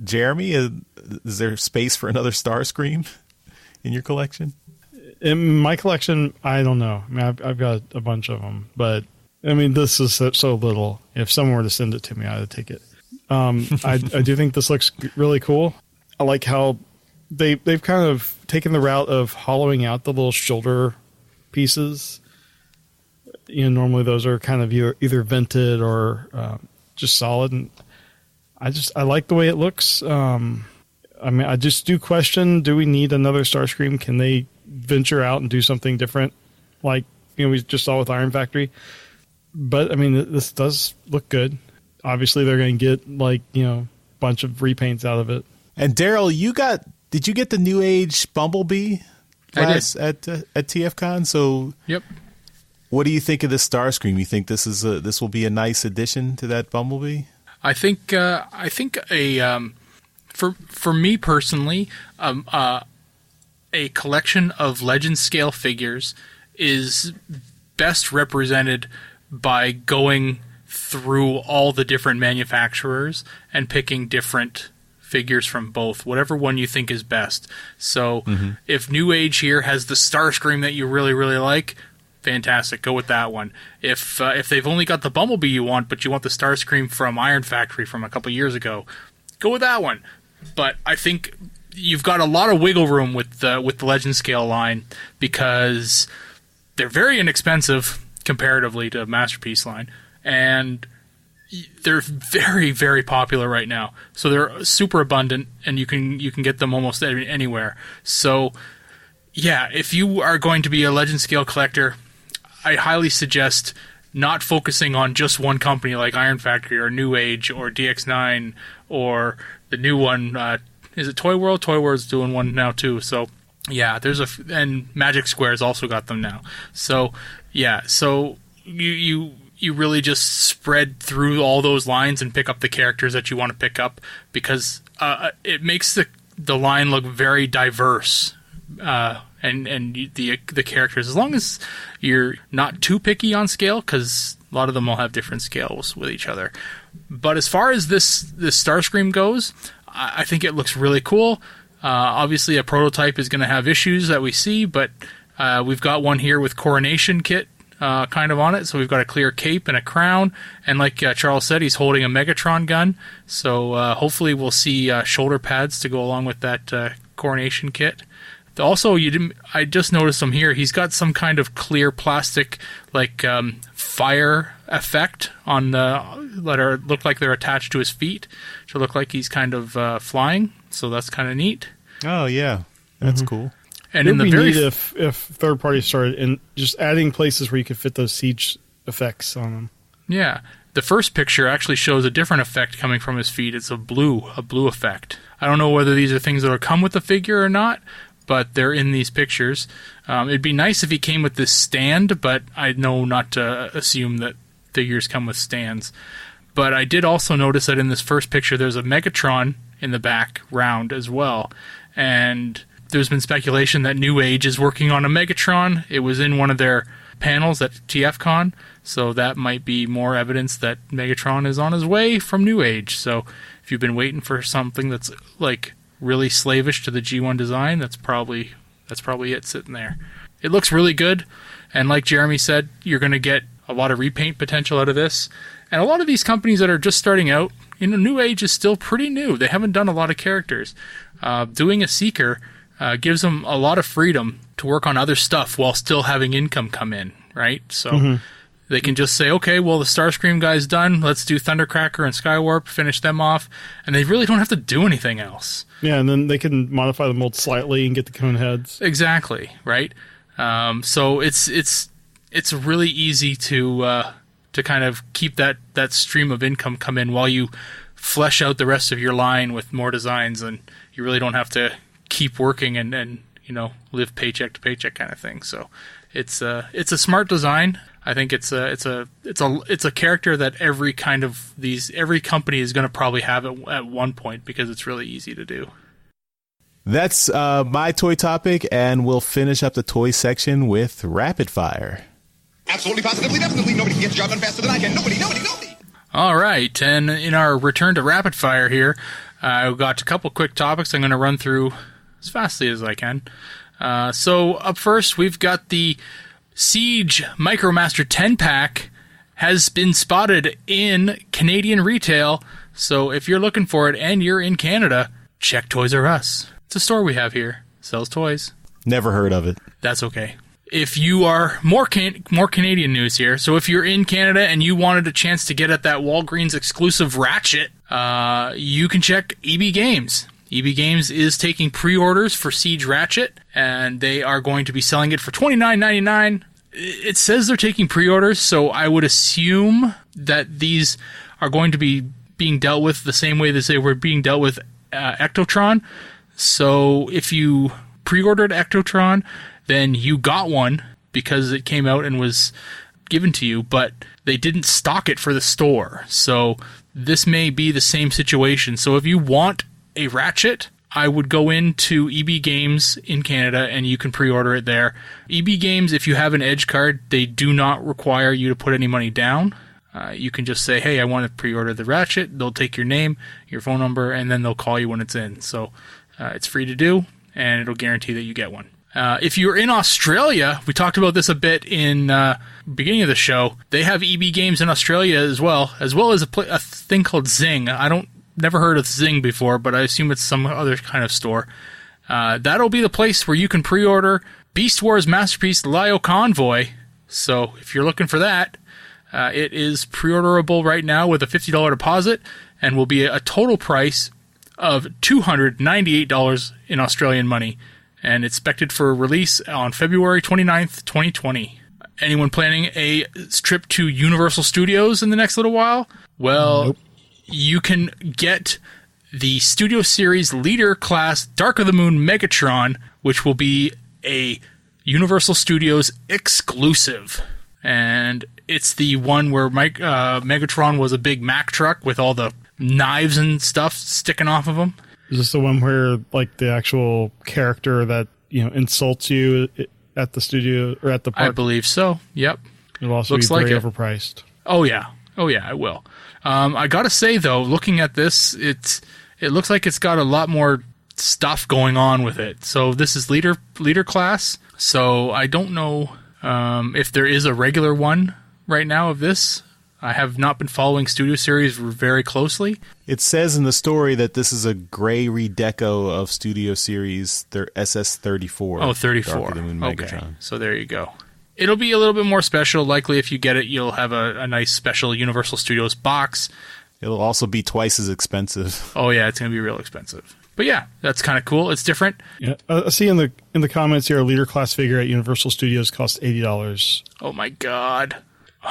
Jeremy, is there space for another Starscream in your collection? In my collection, I don't know. I mean, I've got a bunch of them, but I mean, this is so little. If someone were to send it to me, I would take it. I do think this looks really cool. I like how they've kind of taken the route of hollowing out the little shoulder pieces. Normally those are kind of either vented or just solid, and I like the way it looks. I mean, I just do question: do we need another Starscream? Can they venture out and do something different, like we just saw with Iron Factory? But I mean, this does look good. Obviously, they're going to get a bunch of repaints out of it. And Daryl, did you get the New Age Bumblebee last at TFCon? So yep. What do you think of this Starscream? You think this will be a nice addition to that Bumblebee? I think for me personally, a collection of legend scale figures is best represented by going through all the different manufacturers and picking different figures from both, whatever one you think is best. So if New Age here has the Starscream that you really, really like, fantastic. Go with that one. If they've only got the Bumblebee you want, but you want the Starscream from Iron Factory from a couple years ago, go with that one. But I think you've got a lot of wiggle room with the Legend Scale line because they're very inexpensive comparatively to Masterpiece line, and they're very, very popular right now. So they're super abundant, and you can get them almost anywhere. So yeah, if you are going to be a Legend Scale collector, I highly suggest not focusing on just one company like Iron Factory or New Age or DX9 or the new one. Is it Toy World? Toy World's doing one now too. So yeah, and Magic Square's also got them now. So yeah, so you really just spread through all those lines and pick up the characters that you want to pick up, because it makes the line look very diverse, and the characters, as long as you're not too picky on scale, because a lot of them will have different scales with each other. But as far as this Starscream goes, I think it looks really cool. Obviously, a prototype is going to have issues that we see, but we've got one here with Coronation kit kind of on it. So we've got a clear cape and a crown, and like Charles said, he's holding a Megatron gun. So hopefully we'll see shoulder pads to go along with that Coronation kit. Also, I just noticed him here. He's got some kind of clear plastic, like fire effect on that look like they're attached to his feet, to look like he's kind of flying. So that's kind of neat. Oh yeah, that's cool. And it'd be neat if third parties started and just adding places where you could fit those siege effects on them. Yeah, the first picture actually shows a different effect coming from his feet. It's a blue effect. I don't know whether these are things that will come with the figure or not, but they're in these pictures. It'd be nice if he came with this stand, but I know not to assume that figures come with stands. But I did also notice that in this first picture, there's a Megatron in the background as well. And there's been speculation that New Age is working on a Megatron. It was in one of their panels at TFCon, so that might be more evidence that Megatron is on his way from New Age. So if you've been waiting for something that's like really slavish to the G1 design, that's probably it sitting there. It looks really good, and like Jeremy said, you're going to get a lot of repaint potential out of this. And a lot of these companies that are just starting out, New Age is still pretty new. They haven't done a lot of characters. Doing a Seeker gives them a lot of freedom to work on other stuff while still having income come in, right? So they can just say, okay, well, the Starscream guy's done. Let's do Thundercracker and Skywarp, finish them off. And they really don't have to do anything else. Yeah, and then they can modify the mold slightly and get the cone heads. Exactly, right? So it's really easy to kind of keep that stream of income come in while you flesh out the rest of your line with more designs, and you really don't have to keep working and live paycheck to paycheck kind of thing. So it's a smart design. I think it's a character that every company is going to probably have at one point, because it's really easy to do. That's my toy topic, and we'll finish up the toy section with rapid fire. Absolutely, positively, definitely. Nobody can get the job done faster than I can. Nobody. All right, and in our return to rapid fire here, I've got a couple quick topics I'm going to run through as fastly as I can. So up first, we've got the Siege MicroMaster 10-pack has been spotted in Canadian retail. So if you're looking for it and you're in Canada, check Toys R Us. It's a store we have here. Sells toys. Never heard of it. That's okay. If you are more Canadian news here, so if you're in Canada and you wanted a chance to get at that Walgreens exclusive Ratchet, you can check EB Games. EB Games is taking pre-orders for Siege Ratchet, and they are going to be selling it for $29.99. It says they're taking pre-orders, so I would assume that these are going to be being dealt with the same way that they were being dealt with Ectotron. So if you pre-ordered Ectotron, then you got one because it came out and was given to you, but they didn't stock it for the store. So this may be the same situation. So if you want a Ratchet, I would go into EB Games in Canada and you can pre-order it there. EB Games, if you have an Edge card, they do not require you to put any money down. You can just say, hey, I want to pre-order the Ratchet. They'll take your name, your phone number, and then they'll call you when it's in. So it's free to do, and it'll guarantee that you get one. If you're in Australia, we talked about this a bit in beginning of the show. They have EB Games in Australia as well as a thing called Zing. Never heard of Zing before, but I assume it's some other kind of store. That'll be the place where you can pre-order Beast Wars Masterpiece Lio Convoy. So if you're looking for that, it is pre-orderable right now with a $50 deposit and will be a total price of $298 in Australian money. And it's expected for release on February 29th, 2020. Anyone planning a trip to Universal Studios in the next little while? Well, nope. You can get the Studio Series Leader Class Dark of the Moon Megatron, which will be a Universal Studios exclusive. And it's the one where Megatron was a big Mack truck with all the knives and stuff sticking off of him. Is this the one where, like, the actual character that, insults you at the studio or at the park? I believe so. Yep. It'll also be very overpriced. Oh yeah, it will. I gotta say though, looking at this, it looks like it's got a lot more stuff going on with it. So this is leader class. So I don't know if there is a regular one right now of this. I have not been following Studio Series very closely. It says in the story that this is a gray redeco of Studio Series, their SS-34. Oh, 34. Dark of the Moon Megatron. Okay, so there you go. It'll be a little bit more special. Likely, if you get it, you'll have a nice special Universal Studios box. It'll also be twice as expensive. Oh, yeah, it's going to be real expensive. But yeah, that's kind of cool. It's different. Yeah, I see in the comments here, a leader class figure at Universal Studios costs $80. Oh, my God.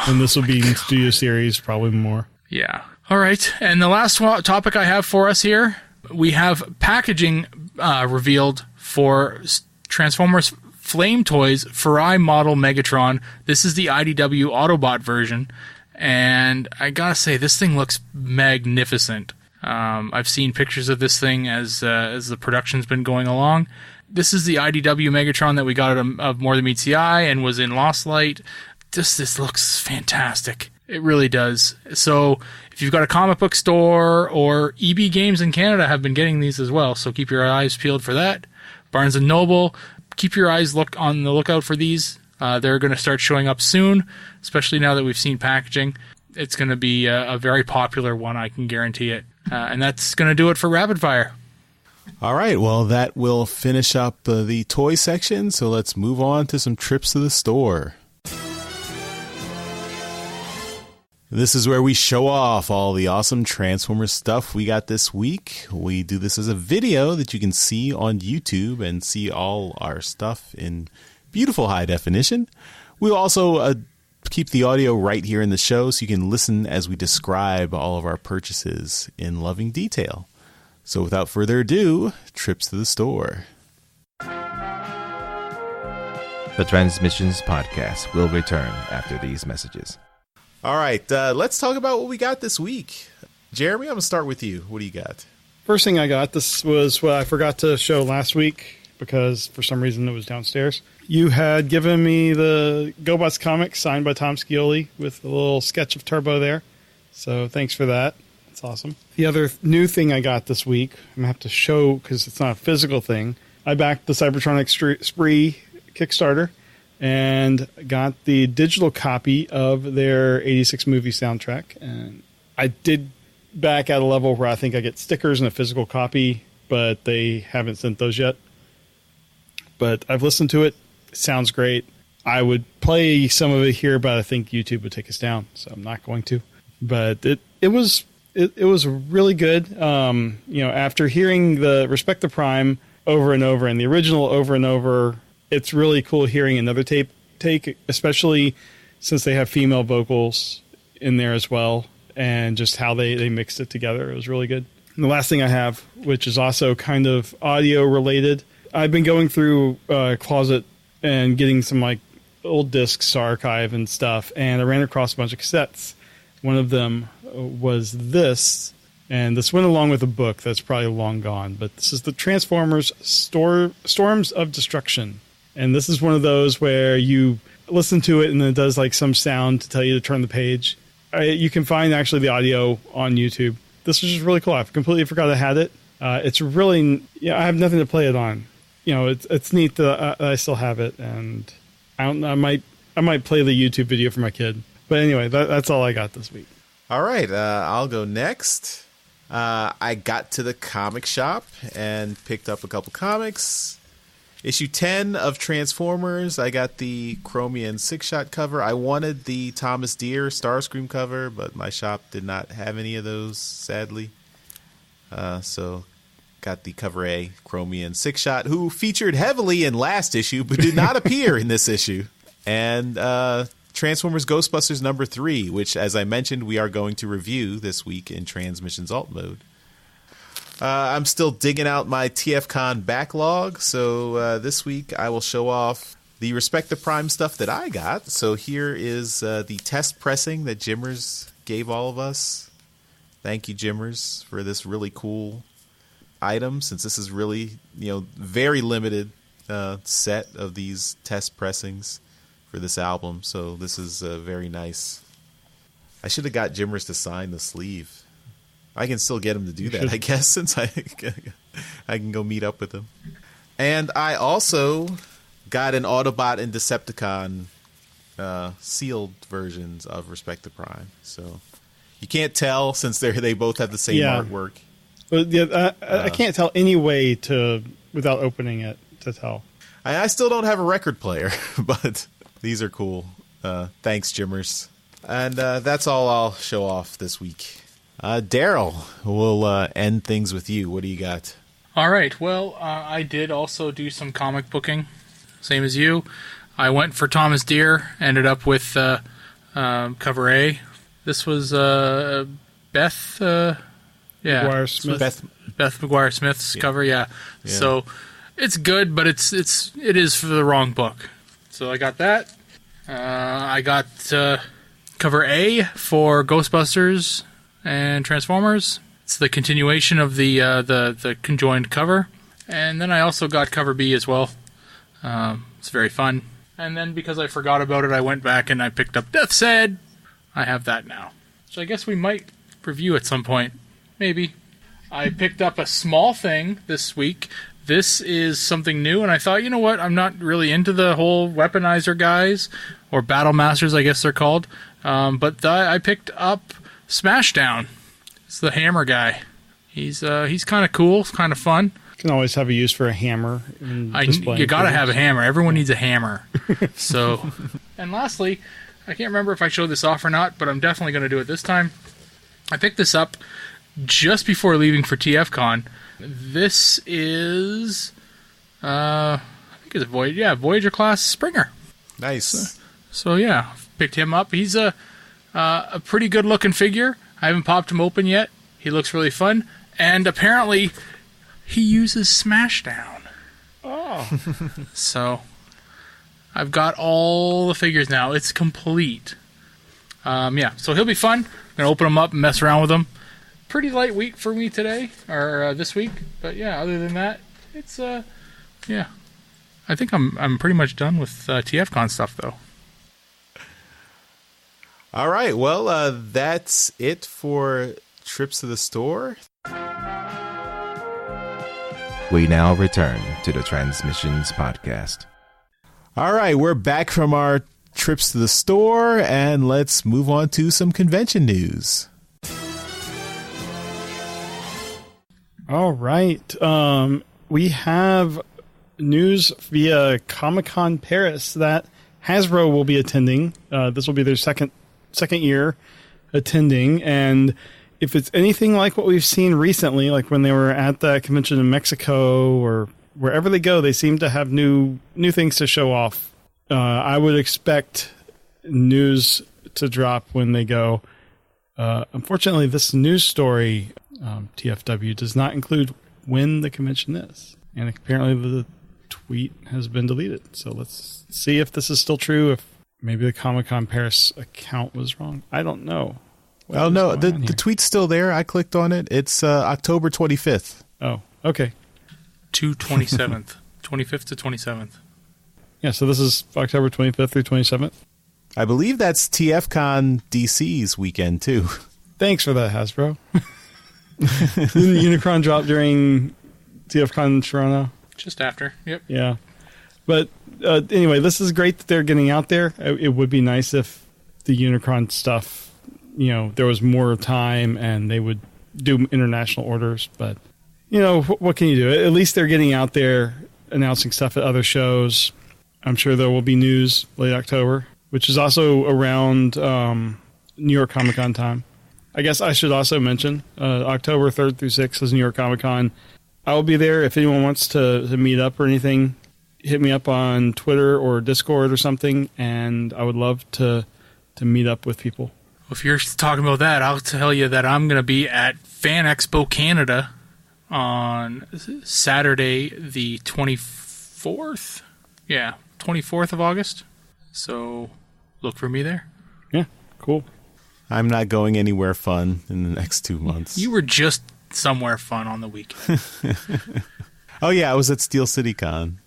And this will be in Studio Series, probably more. Yeah. All right. And the last topic I have for us here, we have packaging revealed for Transformers Flame Toys Farai model Megatron. This is the IDW Autobot version. And I gotta say, this thing looks magnificent. I've seen pictures of this thing as the production's been going along. This is the IDW Megatron that we got of More Than Meets the Eye and was in Lost Light. This looks fantastic. It really does. So if you've got a comic book store or EB Games in Canada have been getting these as well, so keep your eyes peeled for that. Barnes & Noble, keep your eyes on the lookout for these. They're going to start showing up soon, especially now that we've seen packaging. It's going to be a very popular one, I can guarantee it. And that's going to do it for Rapid Fire. All right, well, that will finish up the toy section, so let's move on to some trips to the store. This is where we show off all the awesome Transformers stuff we got this week. We do this as a video that you can see on YouTube and see all our stuff in beautiful high definition. We'll also keep the audio right here in the show so you can listen as we describe all of our purchases in loving detail. So without further ado, trips to the store. The Transmissions Podcast will return after these messages. All right, let's talk about what we got this week. Jeremy, I'm going to start with you. What do you got? First thing I got, this was what I forgot to show last week because for some reason it was downstairs. You had given me the GoBots comic signed by Tom Scioli with a little sketch of Turbo there. So thanks for that. It's awesome. The other new thing I got this week, I'm going to have to show because it's not a physical thing. I backed the Cybertronic Spree Kickstarter and got the digital copy of their 86 movie soundtrack. And I did back at a level where I think I get stickers and a physical copy, but they haven't sent those yet. But I've listened to it. It sounds great. I would play some of it here, but I think YouTube would take us down, so I'm not going to. But it was really good. After hearing the Respect the Prime over and over and the original over and over, it's really cool hearing another take, especially since they have female vocals in there as well, and just how they mixed it together. It was really good. And the last thing I have, which is also kind of audio related, I've been going through a closet and getting some like old discs to archive and stuff, and I ran across a bunch of cassettes. One of them was this, and this went along with a book that's probably long gone, but this is the Transformers Storms of Destruction. And this is one of those where you listen to it and then it does like some sound to tell you to turn the page. You can find actually the audio on YouTube. This was just really cool. I completely forgot I had it. It's really, I have nothing to play it on. it's neat that I still have it, and I don't know, I might play the YouTube video for my kid. But anyway, that's all I got this week. All right, I'll go next. I got to the comic shop and picked up a couple comics. Issue 10 of Transformers. I got the Chromium 6-shot cover. I wanted the Thomas Deere Starscream cover, but my shop did not have any of those, sadly. So got the cover A, Chromium 6-shot, who featured heavily in last issue, but did not appear in this issue. And Transformers Ghostbusters number 3, which, as I mentioned, we are going to review this week in Transmissions Alt Mode. I'm still digging out my TFCon backlog, so this week I will show off the Respect the Prime stuff that I got. So here is the test pressing that Jimmers gave all of us. Thank you, Jimmers, for this really cool item, since this is really, very limited set of these test pressings for this album. So this is very nice. I should have got Jimmers to sign the sleeve. I can still get him to do that, I guess, since I can go meet up with him. And I also got an Autobot and Decepticon sealed versions of Respect the Prime. So you can't tell, since they both have the same artwork. But I can't tell any way without opening it to tell. I still don't have a record player, but these are cool. Thanks, Jimmers. And that's all I'll show off this week. Daryl, we'll end things with you. What do you got? All right. Well, I did also do some comic booking, same as you. I went for Thomas Deere, ended up with cover A. This was Beth McGuire Smith. Beth McGuire Smith's cover, yeah. So it's good, but it is for the wrong book. So I got that. I got cover A for Ghostbusters and Transformers. It's the continuation of the conjoined cover. And then I also got cover B as well. It's very fun. And then because I forgot about it, I went back and I picked up Death's Head. I have that now. So I guess we might review at some point. Maybe. I picked up a small thing this week. This is something new, and I thought, you know what? I'm not really into the whole weaponizer guys, or battle masters, I guess they're called. But I picked up Smashdown. It's the hammer guy. He's kind of cool, kind of fun. You can always have a use for a hammer. You gotta have a hammer. Everyone needs a hammer. So, and lastly, I can't remember if I showed this off or not, but I'm definitely going to do it this time. I picked this up just before leaving for TFCon. This is, I think it's a Voyager class Springer. Nice. So yeah, picked him up. He's a pretty good looking figure. I haven't popped him open yet. He looks really fun, and apparently he uses Smashdown. Oh. So I've got all the figures now. It's complete. So he'll be fun. I'm gonna open him up and mess around with him. Pretty lightweight for me today, or this week. But yeah, other than that, it's I think I'm pretty much done with TFCon stuff though. All right, well, that's it for trips to the store. We now return to the Transmissions Podcast. All right, we're back from our trips to the store, and let's move on to some convention news. All right. We have news via Comic-Con Paris that Hasbro will be attending. This will be their second year attending, and if it's anything like what we've seen recently, like when they were at the convention in Mexico or wherever they go, they seem to have new things to show off. I would expect news to drop when they go. Unfortunately, this news story, TFW, does not include when the convention is. And apparently the tweet has been deleted. So let's see if this is still true, if maybe the Comic-Con Paris account was wrong. I don't know. Oh, no, the tweet's still there. I clicked on it. It's October 25th. Oh, okay. To 27th. 25th to 27th. Yeah, so this is October 25th through 27th? I believe that's TFCon DC's weekend, too. Thanks for that, Hasbro. Didn't Unicron drop during TFCon Toronto? Just after. Yep. Yeah. But anyway, this is great that they're getting out there. It would be nice if the Unicron stuff, there was more time and they would do international orders. But, what can you do? At least they're getting out there, announcing stuff at other shows. I'm sure there will be news late October, which is also around New York Comic Con time. I guess I should also mention October 3rd through 6th is New York Comic Con. I will be there. If anyone wants to meet up or anything, hit me up on Twitter or Discord or something, and I would love to meet up with people. If you're talking about that, I'll tell you that I'm going to be at Fan Expo Canada on Saturday the 24th. Yeah, 24th of August. So look for me there. Yeah, cool. I'm not going anywhere fun in the next 2 months. You were just somewhere fun on the weekend. Oh, yeah, I was at Steel City Con.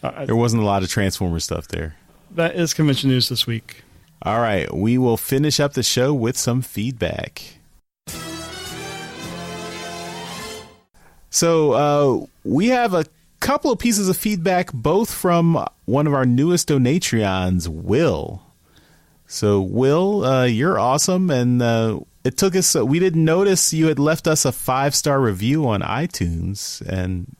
There wasn't a lot of Transformers stuff there. That is convention news this week. All right, we will finish up the show with some feedback. So we have a couple of pieces of feedback, both from one of our newest Donatreons, Will. So, Will, you're awesome, and it took us... we didn't notice you had left us a 5-star review on iTunes, and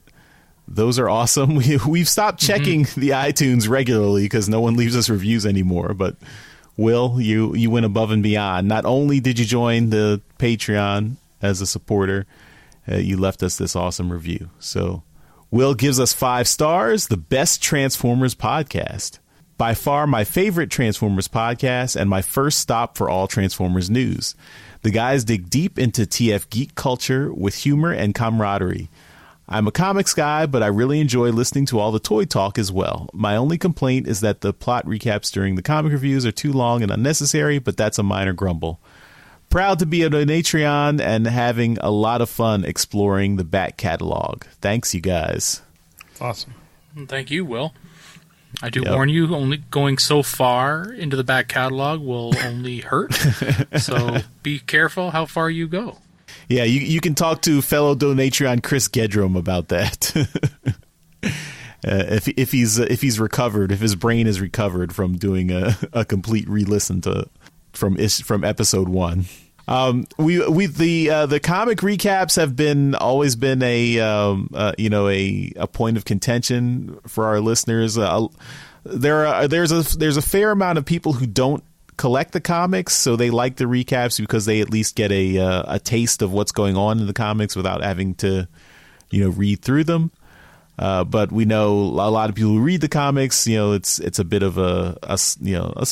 those are awesome. We've stopped checking the iTunes regularly because no one leaves us reviews anymore, but Will, you went above and beyond. Not only did you join the Patreon as a supporter, you left us this awesome review. So, Will gives us 5 stars, the best Transformers podcast. By far my favorite Transformers podcast and my first stop for all Transformers news. The guys dig deep into TF geek culture with humor and camaraderie. I'm a comics guy, but I really enjoy listening to all the toy talk as well. My only complaint is that the plot recaps during the comic reviews are too long and unnecessary, but that's a minor grumble. Proud to be a Donatreon and having a lot of fun exploring the back catalog. Thanks, you guys. Awesome. Thank you, Will. I do warn you, only going so far into the back catalog will only hurt. So be careful how far you go. Yeah, you can talk to fellow Donatreon Chris Gedrum about that. If he's recovered, if his brain is recovered from doing a complete re-listen from episode 1. The comic recaps have always been a point of contention for our listeners. There's a fair amount of people who don't collect the comics, so they like the recaps because they at least get a taste of what's going on in the comics without having to read through them. But we know a lot of people who read the comics. It's a bit of a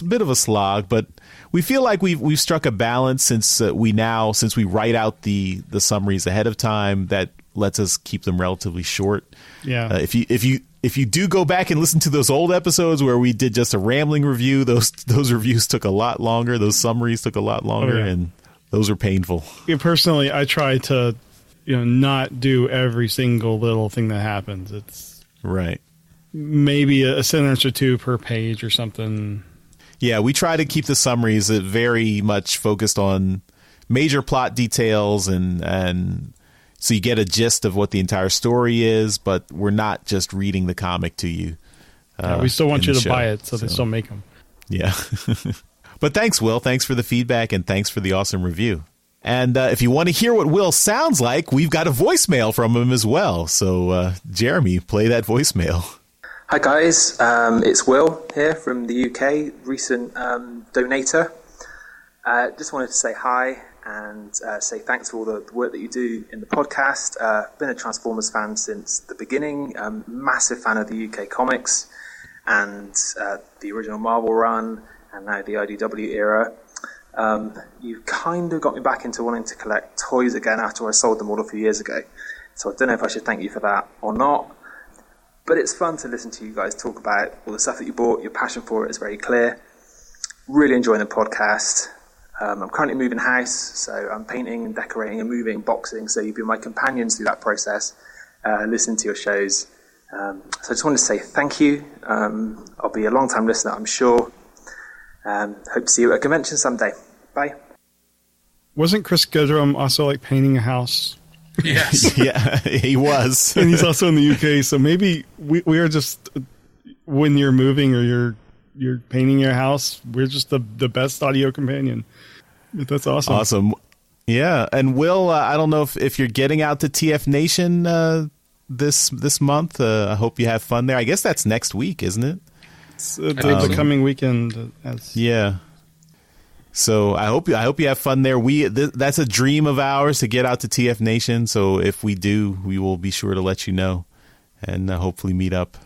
bit of a slog, but we feel like we've struck a balance since we write out the summaries ahead of time that lets us keep them relatively short. Yeah. If you do go back and listen to those old episodes where we did just a rambling review, those reviews took a lot longer. Those summaries took a lot longer, and those are painful. Yeah, personally, I try to not do every single little thing that happens. It's right. Maybe a sentence or two per page or something. Yeah, we try to keep the summaries very much focused on major plot details and so you get a gist of what the entire story is, but we're not just reading the comic to you. We still want you to buy it, so they still make them. Yeah. But thanks, Will. Thanks for the feedback, and thanks for the awesome review. And if you want to hear what Will sounds like, we've got a voicemail from him as well. So, Jeremy, play that voicemail. Hi, guys. It's Will here from the UK, recent donator. Just wanted to say hi and say thanks for all the work that you do in the podcast. Been a Transformers fan since the beginning. Massive fan of the UK comics and the original Marvel run and now the IDW era. You kind of got me back into wanting to collect toys again after I sold them all a few years ago. So I don't know if I should thank you for that or not. But it's fun to listen to you guys talk about all the stuff that you bought. Your passion for it is very clear. Really enjoying the podcast. I'm currently moving house, so I'm painting and decorating and moving, boxing. So you've been my companions through that process, listening to your shows. So I just wanted to say thank you. I'll be a long-time listener, I'm sure. Hope to see you at a convention someday. Bye. Wasn't Chris Goodrum also like painting a house? Yes. Yeah, he was. And he's also in the UK. So maybe we are just, when you're moving or you're painting your house, we're just the best audio companion. But that's awesome. Awesome. Yeah. And Will, I don't know if you're getting out to TF Nation this month. I hope you have fun there. I guess that's next week, isn't it? It's the coming weekend. Yeah. So I hope you have fun there. That's a dream of ours to get out to TF Nation. So if we do, we will be sure to let you know and hopefully meet up.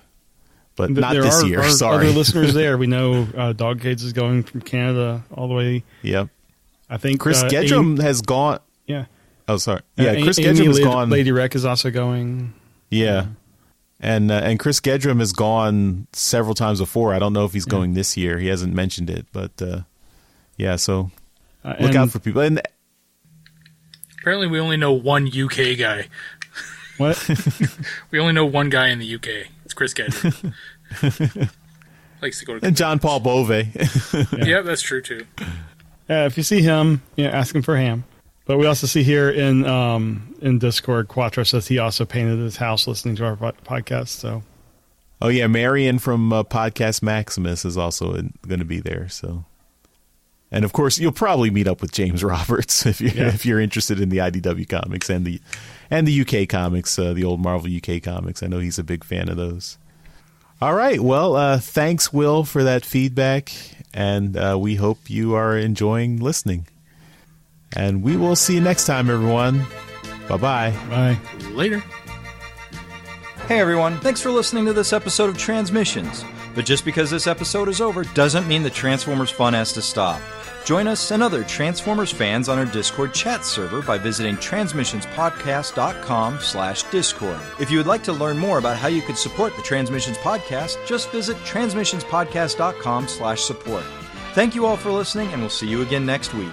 But not this year. Sorry. Other listeners there. We know Dog Cage is going from Canada all the way. Yep. I think Chris Gedrum has gone. Yeah. Oh, sorry. Yeah, Chris Gedrum has gone. Lady Wreck is also going. Yeah. And Chris Gedrum has gone several times before. I don't know if he's going this year. He hasn't mentioned it, but yeah. So look out for people. And apparently, we only know one UK guy. What? We only know one guy in the UK. It's Chris Gedrum. Likes to go to and John Paul Bove. Yeah, that's true too. Yeah, if you see him, ask him for ham. But we also see here in Discord, Quattro says he also painted his house listening to our podcast. So, oh yeah, Marion from Podcast Maximus is also going to be there. So, and of course, you'll probably meet up with James Roberts if you're interested in the IDW comics and the UK comics, the old Marvel UK comics. I know he's a big fan of those. All right, well, thanks, Will, for that feedback, and we hope you are enjoying listening. And we will see you next time, everyone. Bye-bye. Bye. Later. Hey everyone, thanks for listening to this episode of Transmissions. But just because this episode is over doesn't mean the Transformers fun has to stop. Join us and other Transformers fans on our Discord chat server by visiting transmissionspodcast.com/discord. If you would like to learn more about how you could support the Transmissions Podcast, just visit transmissionspodcast.com/support. Thank you all for listening, and we'll see you again next week.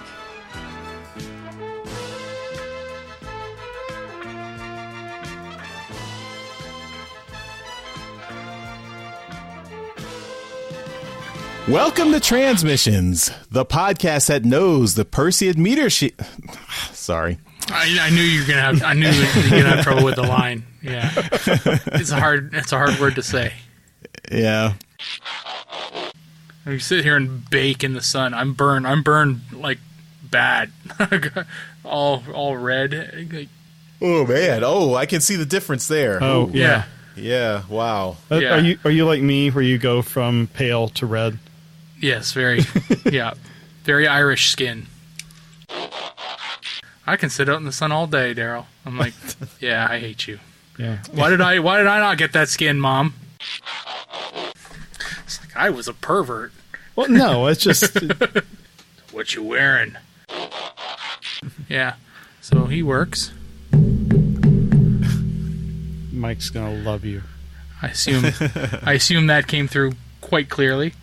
Welcome to Transmissions, the podcast that knows the Perseid meter sheet. Sorry. I knew you were gonna have. I knew you were gonna have trouble with the line. Yeah, it's a hard word to say. Yeah. You sit here and bake in the sun. I'm burned like bad, all red. Oh man. Oh, I can see the difference there. Oh yeah. Yeah. Wow. Yeah. Are you like me, where you go from pale to red? Yes, very. Yeah, very Irish skin. I can sit out in the sun all day, Daryl. I'm like, yeah, I hate you. Yeah. Why did I not get that skin, Mom? It's like I was a pervert. Well, no, it's just What you wearing? Yeah. So he works. Mike's gonna love you. I assume that came through quite clearly.